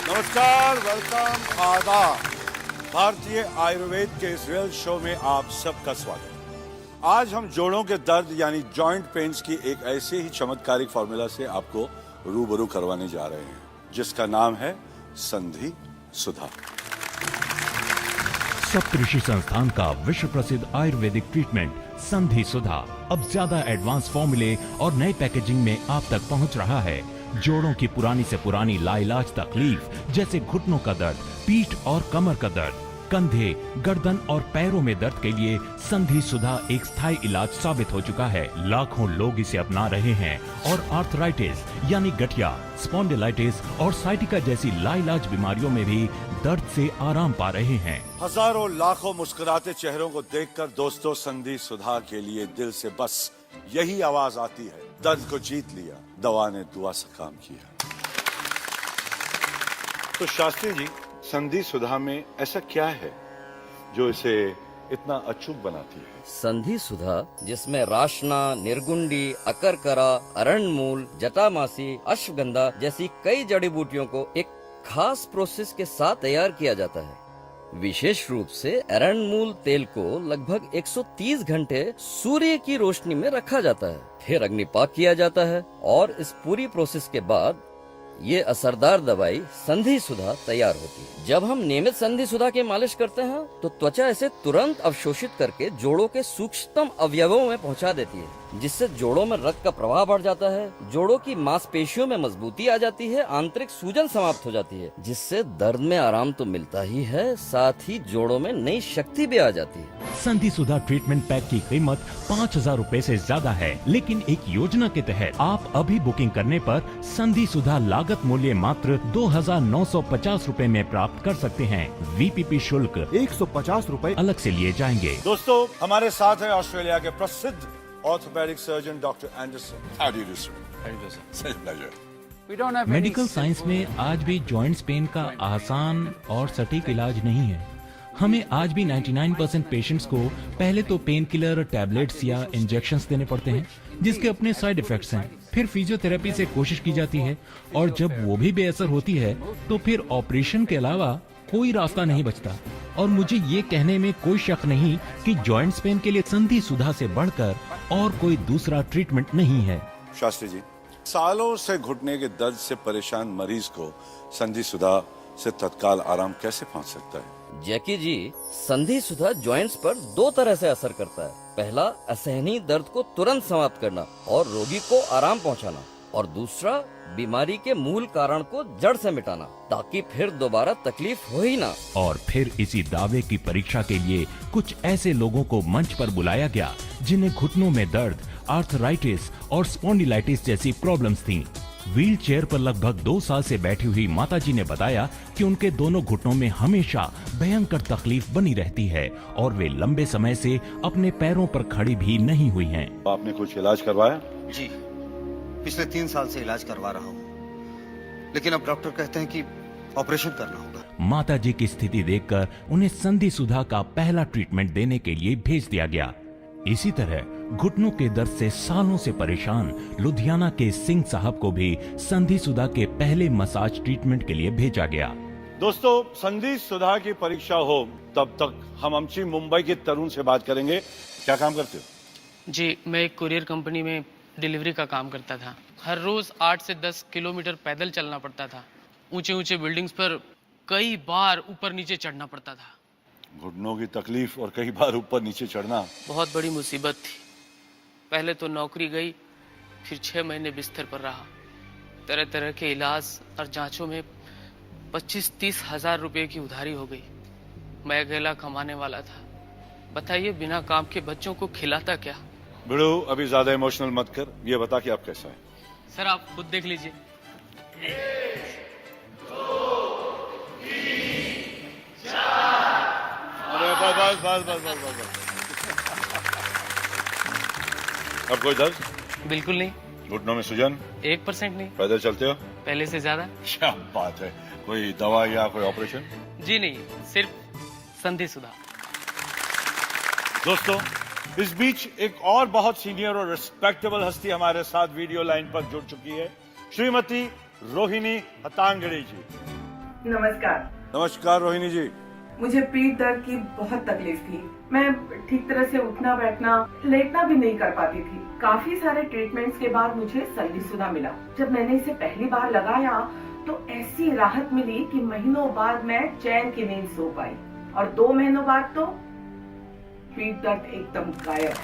नमस्कार, वेलकम, आदाब। भारतीय आयुर्वेद के इस रियल शो में आप सबका स्वागत। आज हम जोड़ों के दर्द यानी जॉइंट पेन्स की एक ऐसे ही चमत्कारिक फॉर्मूला से आपको रूबरू करवाने जा रहे हैं, जिसका नाम है संधि सुधा। सप्तऋषि संस्थान का विश्व प्रसिद्ध आयुर्वेदिक ट्रीटमेंट संधि सुधा अब ज्यादा एडवांस फॉर्मूले और नए पैकेजिंग में आप तक पहुंच रहा है। जोड़ों की पुरानी से पुरानी लाइलाज तकलीफ जैसे घुटनों का दर्द, पीठ और कमर का दर्द, कंधे, गर्दन और पैरों में दर्द के लिए संधि सुधा एक स्थायी इलाज साबित हो चुका है। लाखों लोग इसे अपना रहे हैं और आर्थराइटिस यानी गठिया, स्पॉन्डिलाइटिस और साइटिका जैसी लाइलाज बीमारियों में भी दर्द से आराम पा रहे हैं। हजारों लाखों मुस्कुराते चेहरों को देखकर दोस्तों संधि सुधा के लिए दिल से बस यही आवाज आती है, दर्द को जीत लिया, दवा ने दुआ से काम किया। तो शास्त्री जी, संधि सुधा में ऐसा क्या है जो इसे इतना अचूक बनाती है? संधि सुधा, जिसमें राशना, निर्गुंडी, अकरकरा, अरणमूल, जटामासी, अश्वगंधा जैसी कई जड़ी बूटियों को एक खास प्रोसेस के साथ तैयार किया जाता है। विशेष रूप से अरणमूल तेल को लगभग 130 घंटे सूर्य की रोशनी में रखा जाता है, फिर अग्निपाक किया जाता है और इस पूरी प्रोसेस के बाद ये असरदार दवाई संधि सुधा तैयार होती है। जब हम नियमित संधि सुधा की मालिश करते हैं तो त्वचा इसे तुरंत अवशोषित करके जोड़ों के सूक्ष्मतम अवयवों में पहुंचा देती है, जिससे जोड़ों में रक्त का प्रवाह बढ़ जाता है, जोड़ों की मांसपेशियों में मजबूती आ जाती है, आंतरिक सूजन समाप्त हो जाती है, जिससे दर्द में आराम तो मिलता ही है, साथ ही जोड़ों में नई शक्ति भी आ जाती है। संधि सुधा ट्रीटमेंट पैक की कीमत 5,000 रूपए से ज्यादा है, लेकिन एक योजना के तहत आप अभी बुकिंग करने पर संधि सुधा लागत मूल्य मात्र 2,950 रूपए में प्राप्त कर सकते हैं। VPP शुल्क 150 रूपए अलग से लिए जाएंगे। दोस्तों, हमारे साथ है ऑस्ट्रेलिया के प्रसिद्ध orthopaedic surgeon doctor Anderson. How do you do, sir? Such a pleasure. Medical science में आज भी जॉइंट्स पेन का आसान और सटीक इलाज नहीं है। हमें आज भी 99% पेशेंट्स को पहले तो पेन किलर, टैबलेट्स या इंजेक्शंस देने पड़ते हैं, जिसके अपने साइड इफेक्ट्स हैं। फिर फिजियोथेरेपी से कोशिश की जाती है और जब वो भी बेअसर होती है तो फिर ऑपरेशन के अलावा कोई रास्ता नहीं बचता। और मुझे ये कहने में कोई शक नहीं कि जॉइंट्स पेन के लिए संधि सुधा से बढ़कर और कोई दूसरा ट्रीटमेंट नहीं है। शास्त्री जी, सालों से घुटने के दर्द से परेशान मरीज को संधि सुधा से तत्काल आराम कैसे पहुंच सकता है? जैकी जी, संधि सुधा जॉइंट्स पर दो तरह से असर करता है। पहला, असहनीय दर्द को तुरंत समाप्त करना और रोगी को आराम पहुंचाना, और दूसरा, बीमारी के मूल कारण को जड़ से मिटाना, ताकि फिर दोबारा तकलीफ हो ही ना। और फिर इसी दावे की परीक्षा के लिए कुछ ऐसे लोगों को मंच पर बुलाया गया जिन्हें घुटनों में दर्द, आर्थराइटिस और स्पॉन्डिलाइटिस जैसी प्रॉब्लम्स थीं। व्हील चेयर पर लगभग 2 साल से बैठी हुई माताजी ने बताया कि उनके दोनों घुटनों में हमेशा भयंकर तकलीफ बनी रहती है और वे लंबे समय से अपने पैरों पर खड़ी भी नहीं हुई हैं। आपने कुछ इलाज करवाया? जी, पिछले 3 साल से इलाज करवा रहा हूँ, लेकिन अब डॉक्टर कहते हैं कि ऑपरेशन करना होगा। माताजी की स्थिति देखकर उन्हें संधि सुधा का पहला ट्रीटमेंट देने के लिए भेज दिया गया। इसी तरह घुटनों के दर्द से सालों से परेशान लुधियाना के सिंह साहब को भी संधि सुधा के पहले मसाज ट्रीटमेंट के लिए भेजा गया। दोस्तों, संधि सुधा की परीक्षा हो तब तक हम अमची मुंबई के तरुण से बात करेंगे। क्या काम करते हो? जी, मैं एक कुरियर कंपनी में डिलीवरी का काम करता था। हर रोज 8 से 10 किलोमीटर पैदल चलना पड़ता था। ऊंचे ऊंचे बिल्डिंग्स पर कई बार ऊपर नीचे चढ़ना पड़ता था। घुटनों की तकलीफ और कई बार ऊपर नीचे चढ़ना बहुत बड़ी मुसीबत थी। पहले तो नौकरी गई, फिर 6 महीने बिस्तर पर रहा। तरह तरह के इलाज और जांचों में 25-30 हजार रुपए की उधारी हो गई। मैं अकेला कमाने वाला था। बताइए, बिना काम के बच्चों को खिलाता क्या? बिड़ू, अभी ज्यादा इमोशनल मत कर, ये बता कि आप कैसा है। सर, आप खुद देख लीजिए। अरे बस बस बस बस बस बस। अब कोई दर्द? बिल्कुल नहीं। घुटनों में सूजन? 1% नहीं। पैदल चलते हो? पहले से ज्यादा। क्या बात है। कोई दवा या कोई ऑपरेशन? जी नहीं, सिर्फ संधि सुधा। दोस्तों, इस बीच एक और बहुत सीनियर और रिस्पेक्टेबल हस्ती हमारे साथ वीडियो लाइन पर जुड़ चुकी है, श्रीमती रोहिणी हतांगड़ी जी। नमस्कार। नमस्कार रोहिणी जी। मुझे पीठ दर्द की बहुत तकलीफ थी। मैं ठीक तरह से उठना बैठना लेटना भी नहीं कर पाती थी। काफी सारे ट्रीटमेंट्स के बाद मुझे संधिसुधा मिला। जब मैंने इसे पहली बार लगाया तो ऐसी राहत मिली कि महीनों बाद मैं चैन की नींद सो पाई और 2 महीनों बाद तो पीठ दर्द एकदम गायब।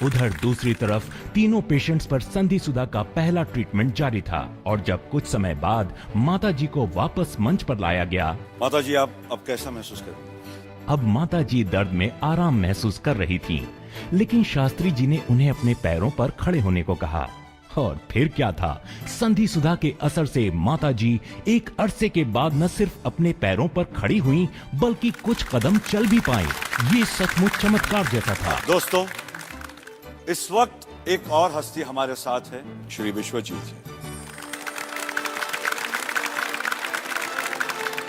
उधर दूसरी तरफ तीनों पेशेंट्स पर संधिसुधा का पहला ट्रीटमेंट जारी था और जब कुछ समय बाद माताजी को वापस मंच पर लाया गया। माताजी आप अब कैसा महसूस कर रही हैं? अब माताजी दर्द में आराम महसूस कर रही थी, लेकिन शास्त्री जी ने उन्हें अपने पैरों पर खड़े होने को कहा। और फिर क्या था, संधिसुधा के असर से माताजी एक अरसे के बाद न सिर्फ अपने पैरों पर खड़ी हुई बल्कि कुछ कदम चल भी पाई। ये सचमुच चमत्कार जैसा था। दोस्तों, इस वक्त एक और हस्ती हमारे साथ है, श्री विश्वजीत जी।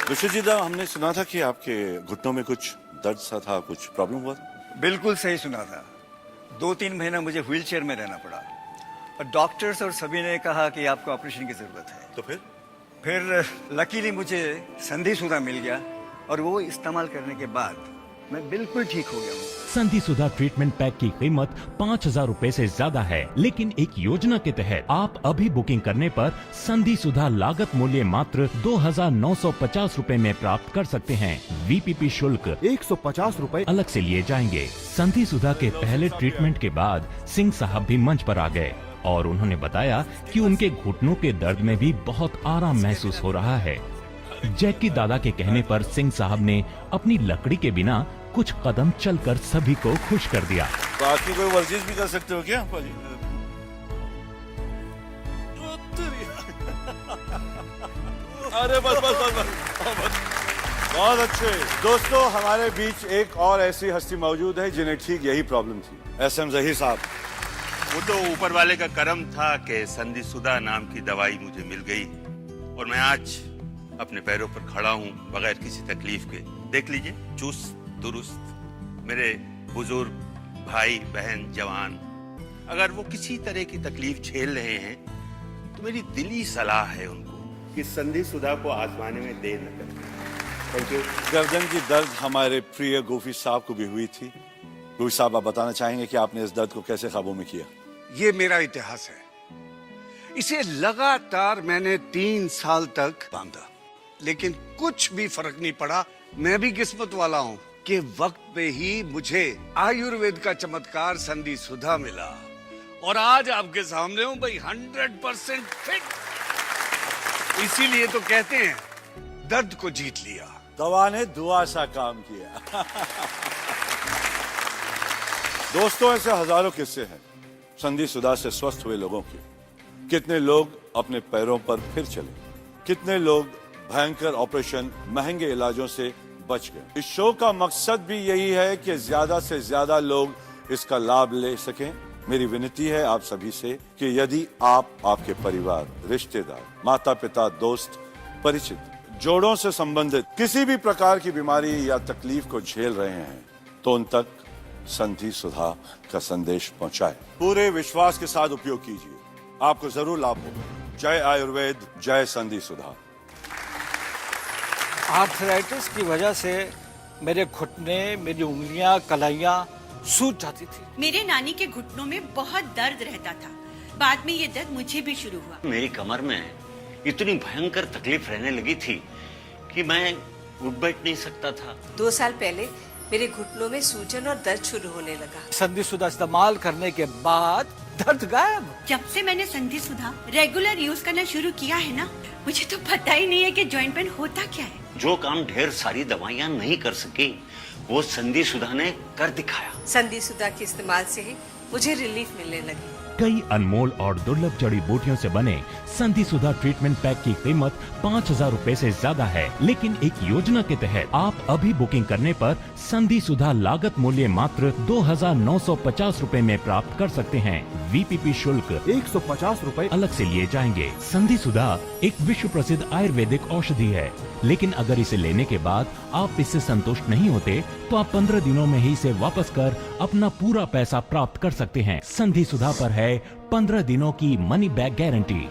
विश्वजीत, हमने सुना था कि आपके घुटनों में कुछ दर्द सा था, कुछ प्रॉब्लम हुआ था? बिल्कुल सही सुना था। 2-3 महीना मुझे व्हीलचेयर में रहना पड़ा और डॉक्टर्स और सभी ने कहा कि आपको ऑपरेशन की जरूरत है। तो फिर लकीली मुझे संधिसुधा मिल गया और वो इस्तेमाल करने के बाद मैं बिल्कुल ठीक हो गया हूँ। संधिसुधा ट्रीटमेंट पैक की कीमत 5,000 रूपए से ज्यादा है, लेकिन एक योजना के तहत आप अभी बुकिंग करने पर संधिसुधा लागत मूल्य मात्र 2,950 रूपए में प्राप्त कर सकते हैं। VPP शुल्क 150 रूपए अलग से लिए जाएंगे। संधिसुधा के पहले ट्रीटमेंट के बाद सिंह साहब भी मंच पर आ गए और उन्होंने बताया कि उनके घुटनों के दर्द में भी बहुत आराम महसूस हो रहा है। जैकी दादा के कहने पर सिंह साहब ने अपनी लकड़ी के बिना कुछ कदम चलकर सभी को खुश कर दिया। बाकी कोई वर्जिश भी कर सकते हो क्या? अरे बस बस बस बस, बहुत अच्छे। दोस्तों, हमारे बीच एक और ऐसी हस्ती मौजूद है जिन्हें ठीक यही प्रॉब्लम थी। SM जहीर साहब। वो तो ऊपर वाले का करम था कि संधिसुधा नाम की दवाई मुझे मिल गई और मैं आज अपने पैरों पर खड़ा हूँ बगैर किसी तकलीफ के। देख लीजिए, चुस्त दुरुस्त मेरे बुजुर्ग भाई बहन जवान। अगर वो किसी तरह की तकलीफ झेल रहे हैं तो मेरी दिली सलाह है उनको कि संधिसुधा को आजमाने में देर न करें। Thank you. गर्दन की दर्द हमारे प्रिय गोफी साहब को भी हुई थी। गोफी साहब, आप बताना चाहेंगे कि आपने इस दर्द को कैसे काबू में किया? ये मेरा इतिहास है। इसे लगातार मैंने 3 साल तक बांधा, लेकिन कुछ भी फर्क नहीं पड़ा। मैं भी किस्मत वाला हूँ कि वक्त पे ही मुझे आयुर्वेद का चमत्कार संधिसुधा मिला और आज आपके सामने हूँ भाई 100% फिट। इसीलिए तो कहते हैं दर्द को जीत लिया। दवा ने दुआ सा काम किया। दोस्तों, ऐसे हजारों किस्से हैं संधिसुधा से स्वस्थ हुए लोगों के। कितने लोग अपने पैरों पर फिर चले, कितने लोग भयंकर ऑपरेशन, महंगे इलाजों से बच गए। इस शो का मकसद भी यही है कि ज्यादा से ज्यादा लोग इसका लाभ ले सकें। मेरी विनती है आप सभी से कि यदि आप, आपके परिवार, रिश्तेदार, माता पिता, दोस्त, परिचित, जोड़ों से संबंधित किसी भी प्रकार की बीमारी या तकलीफ को झेल रहे हैं तो उन तक संधिसुधा का संदेश पहुंचाएं। पूरे विश्वास के साथ उपयोग कीजिए, आपको जरूर लाभ होगा। जय आयुर्वेद, जय संधिसुधा। आर्थराइटिस की वजह से मेरे घुटने, मेरी उंगलियां, कलाइयां सूज जाती थी। मेरे नानी के घुटनों में बहुत दर्द रहता था। बाद में ये दर्द मुझे भी शुरू हुआ। मेरी कमर में इतनी भयंकर तकलीफ रहने लगी थी कि मैं उठ बैठ नहीं सकता था। 2 साल पहले मेरे घुटनों में सूजन और दर्द शुरू होने लगा। संधिसुधा इस्तेमाल करने के बाद दर्द गायब। जब से मैंने संधिसुधा रेगुलर यूज करना शुरू किया है ना, मुझे तो पता ही नहीं है कि जॉइंट पेन होता क्या है। जो काम ढेर सारी दवाइयाँ नहीं कर सकी वो संधिसुधा ने कर दिखाया। संधिसुधा के इस्तेमाल से ही मुझे रिलीफ मिलने लगी। कई अनमोल और दुर्लभ जड़ी बूटियों से बने संधिसुधा ट्रीटमेंट पैक की कीमत 5,000 रूपए से ज्यादा है, लेकिन एक योजना के तहत आप अभी बुकिंग करने पर संधिसुधा लागत मूल्य मात्र 2,950 रूपए में प्राप्त कर सकते हैं। VPP शुल्क 150 रूपए अलग से लिए जाएंगे। संधिसुधा एक विश्व प्रसिद्ध आयुर्वेदिक औषधि है, लेकिन अगर इसे लेने के बाद आप इससे संतुष्ट नहीं होते तो आप 15 दिनों में ही इसे वापस कर अपना पूरा पैसा प्राप्त कर सकते हैं। संधिसुधा पर है 15 दिनों की मनी बैक गारंटी।